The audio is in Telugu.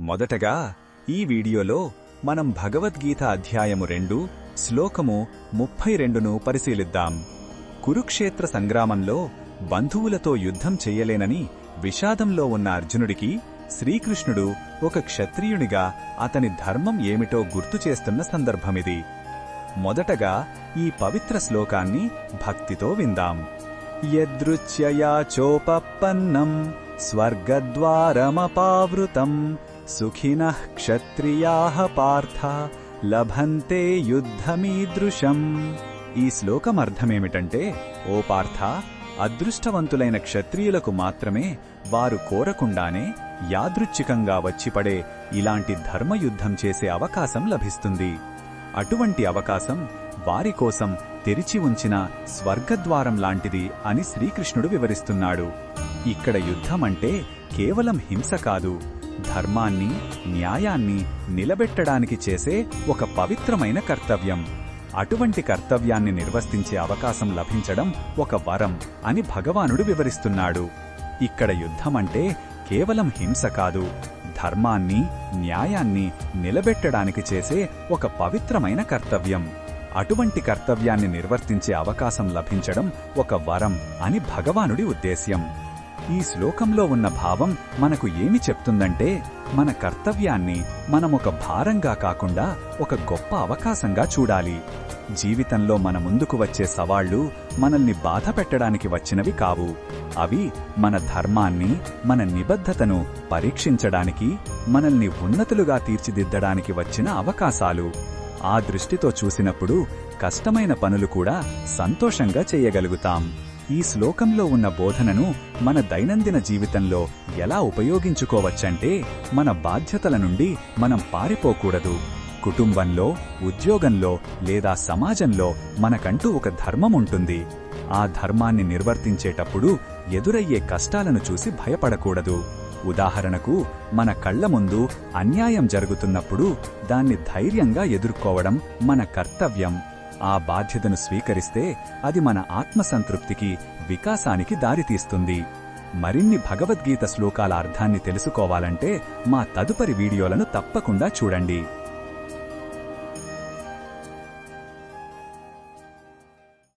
మొదటగా ఈ వీడియోలో మనం భగవద్గీత అధ్యాయము 2 శ్లోకము 32ను పరిశీలిద్దాం. కురుక్షేత్ర సంగ్రామంలో బంధువులతో యుద్ధం చెయ్యలేనని విషాదంలో ఉన్న అర్జునుడికి శ్రీకృష్ణుడు ఒక క్షత్రియునిగా అతని ధర్మం ఏమిటో గుర్తు చేస్తున్న సందర్భమిది. మొదటగా ఈ పవిత్ర శ్లోకాన్ని భక్తితో విందాం. యదృచ్ఛయా చోపపన్నం స్వర్గద్వారమపావృతం సుఖినః క్షత్రియాః పార్థ లభంతే యుద్ధమీదృశం. ఈ శ్లోకం అర్థమేమిటంటే, ఓ పార్థ, అదృష్టవంతులైన క్షత్రియులకు మాత్రమే వారు కోరకుండానే యాదృచ్ఛికంగా వచ్చిపడే ఇలాంటి ధర్మయుద్ధం చేసే అవకాశం లభిస్తుంది. అటువంటి అవకాశం వారి కోసం తెరిచి ఉంచిన స్వర్గద్వారం లాంటిది అని శ్రీకృష్ణుడు వివరిస్తున్నాడు. ఇక్కడ యుద్ధమంటే కేవలం హింస కాదు, ధర్మాన్ని, న్యాయాన్ని నిలబెట్టడానికి చేసే ఒక పవిత్రమైన కర్తవ్యం. అటువంటి కర్తవ్యాన్ని నిర్వర్తించే అవకాశం లభించడం ఒక వరం అని భగవానుడు వివరిస్తున్నాడు. ఇక్కడ యుద్ధమంటే కేవలం హింస కాదు, ధర్మాన్ని, న్యాయాన్ని నిలబెట్టడానికి చేసే ఒక పవిత్రమైన కర్తవ్యం. అటువంటి కర్తవ్యాన్ని నిర్వర్తించే అవకాశం లభించడం ఒక వరం అని భగవానుడి ఉద్దేశ్యం. ఈ శ్లోకంలో ఉన్న భావం మనకు ఏమి చెప్తుందంటే, మన కర్తవ్యాన్ని మనమొక భారంగా కాకుండా ఒక గొప్ప అవకాశంగా చూడాలి. జీవితంలో మన ముందుకు వచ్చే సవాళ్లు మనల్ని బాధ పెట్టడానికి వచ్చినవి కావు. అవి మన ధర్మాన్ని, మన నిబద్ధతను పరీక్షించడానికి, మనల్ని ఉన్నతులుగా తీర్చిదిద్దడానికి వచ్చిన అవకాశాలు. ఆ దృష్టితో చూసినప్పుడు కష్టమైన పనులు కూడా సంతోషంగా చేయగలుగుతాం. ఈ శ్లోకంలో ఉన్న బోధనను మన దైనందిన జీవితంలో ఎలా ఉపయోగించుకోవచ్చంటే, మన బాధ్యతల నుండి మనం పారిపోకూడదు. కుటుంబంలో, ఉద్యోగంలో లేదా సమాజంలో మనకంటూ ఒక ధర్మం ఉంటుంది. ఆ ధర్మాన్ని నిర్వర్తించేటప్పుడు ఎదురయ్యే కష్టాలను చూసి భయపడకూడదు. ఉదాహరణకు, మన కళ్ల ముందు అన్యాయం జరుగుతున్నప్పుడు దాన్ని ధైర్యంగా ఎదుర్కోవడం మన కర్తవ్యం. ఆ బాధ్యతను స్వీకరిస్తే అది మన ఆత్మసంతృప్తికి, వికాసానికి దారితీస్తుంది. మరిన్ని భగవద్గీత శ్లోకాల అర్థాన్ని తెలుసుకోవాలంటే మా తదుపరి వీడియోలను తప్పకుండా చూడండి.